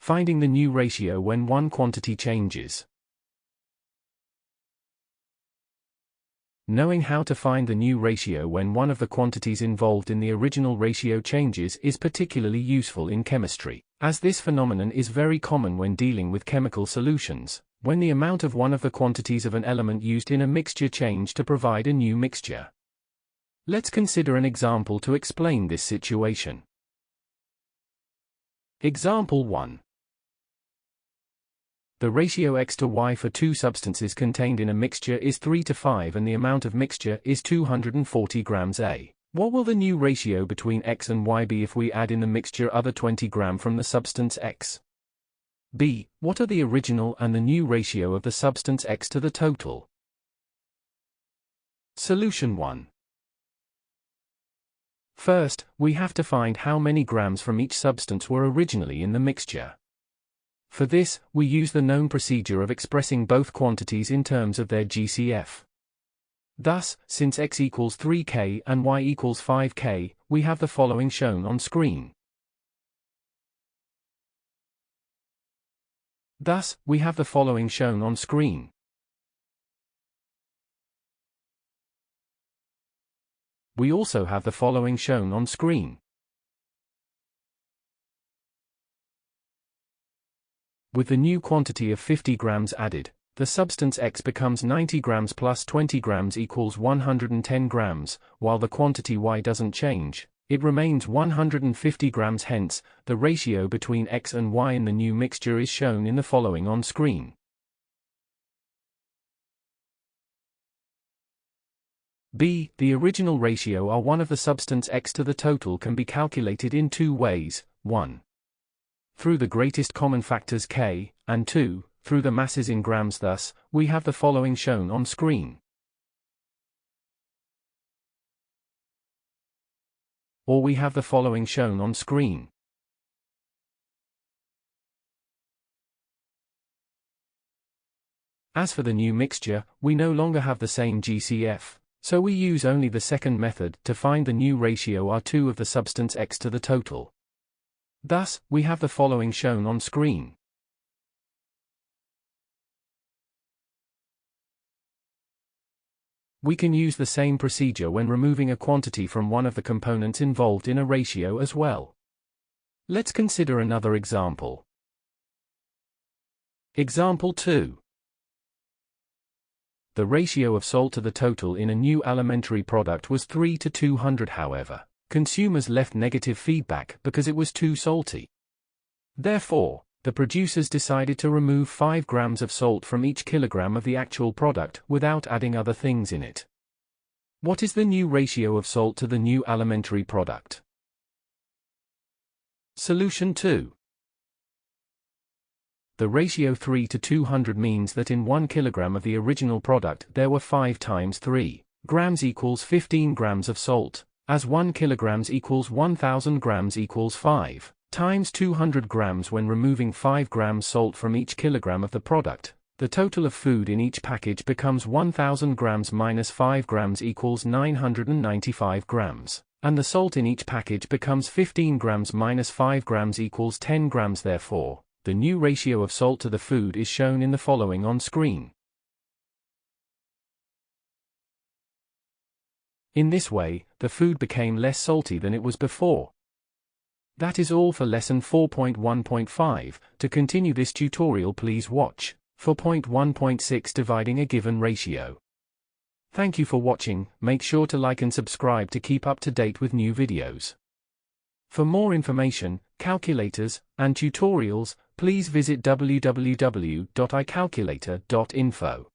Finding the new ratio when one quantity changes. Knowing how to find the new ratio when one of the quantities involved in the original ratio changes is particularly useful in chemistry, as this phenomenon is very common when dealing with chemical solutions, when the amount of one of the quantities of an element used in a mixture change to provide a new mixture. Let's consider an example to explain this situation. Example 1. The ratio X to Y for two substances contained in a mixture is 3 to 5 and the amount of mixture is 240 grams A. What will the new ratio between X and Y be if we add in the mixture other 20 gram from the substance X? B. What are the original and the new ratio of the substance X to the total? Solution 1. First, we have to find how many grams from each substance were originally in the mixture. For this, we use the known procedure of expressing both quantities in terms of their GCF. Thus, since X equals 3K and Y equals 5K, we have the following shown on screen. We also have the following shown on screen. With the new quantity of 50 grams added, the substance X becomes 90 grams plus 20 grams equals 110 grams, while the quantity Y doesn't change, it remains 150 grams. Hence, the ratio between X and Y in the new mixture is shown in the following on screen. B. The original ratio R1 of the substance X to the total can be calculated in two ways: 1. Through the greatest common factors K, and 2. Through the masses in grams. Thus, we have the following shown on screen. Or we have the following shown on screen. As for the new mixture, we no longer have the same GCF, so we use only the second method to find the new ratio R2 of the substance X to the total. Thus, we have the following shown on screen. We can use the same procedure when removing a quantity from one of the components involved in a ratio as well. Let's consider another example. Example 2. The ratio of salt to the total in a new alimentary product was 3 to 200. However, consumers left negative feedback because it was too salty. Therefore, the producers decided to remove 5 grams of salt from each kilogram of the actual product without adding other things in it. What is the new ratio of salt to the new alimentary product? Solution 2. The ratio 3 to 200 means that in 1 kilogram of the original product there were 5 times 3 grams equals 15 grams of salt, as 1 kilograms equals 1000 grams equals 5 times 200 grams. When removing 5 grams salt from each kilogram of the product, the total of food in each package becomes 1000 grams minus 5 grams equals 995 grams, and the salt in each package becomes 15 grams minus 5 grams equals 10 grams. Therefore, the new ratio of salt to the food is shown in the following on screen. In this way, the food became less salty than it was before. That is all for lesson 4.1.5. To continue this tutorial, please watch 4.1.6 dividing a given ratio. Thank you for watching. Make sure to like and subscribe to keep up to date with new videos. For more information, calculators, and tutorials, please visit www.icalculator.info.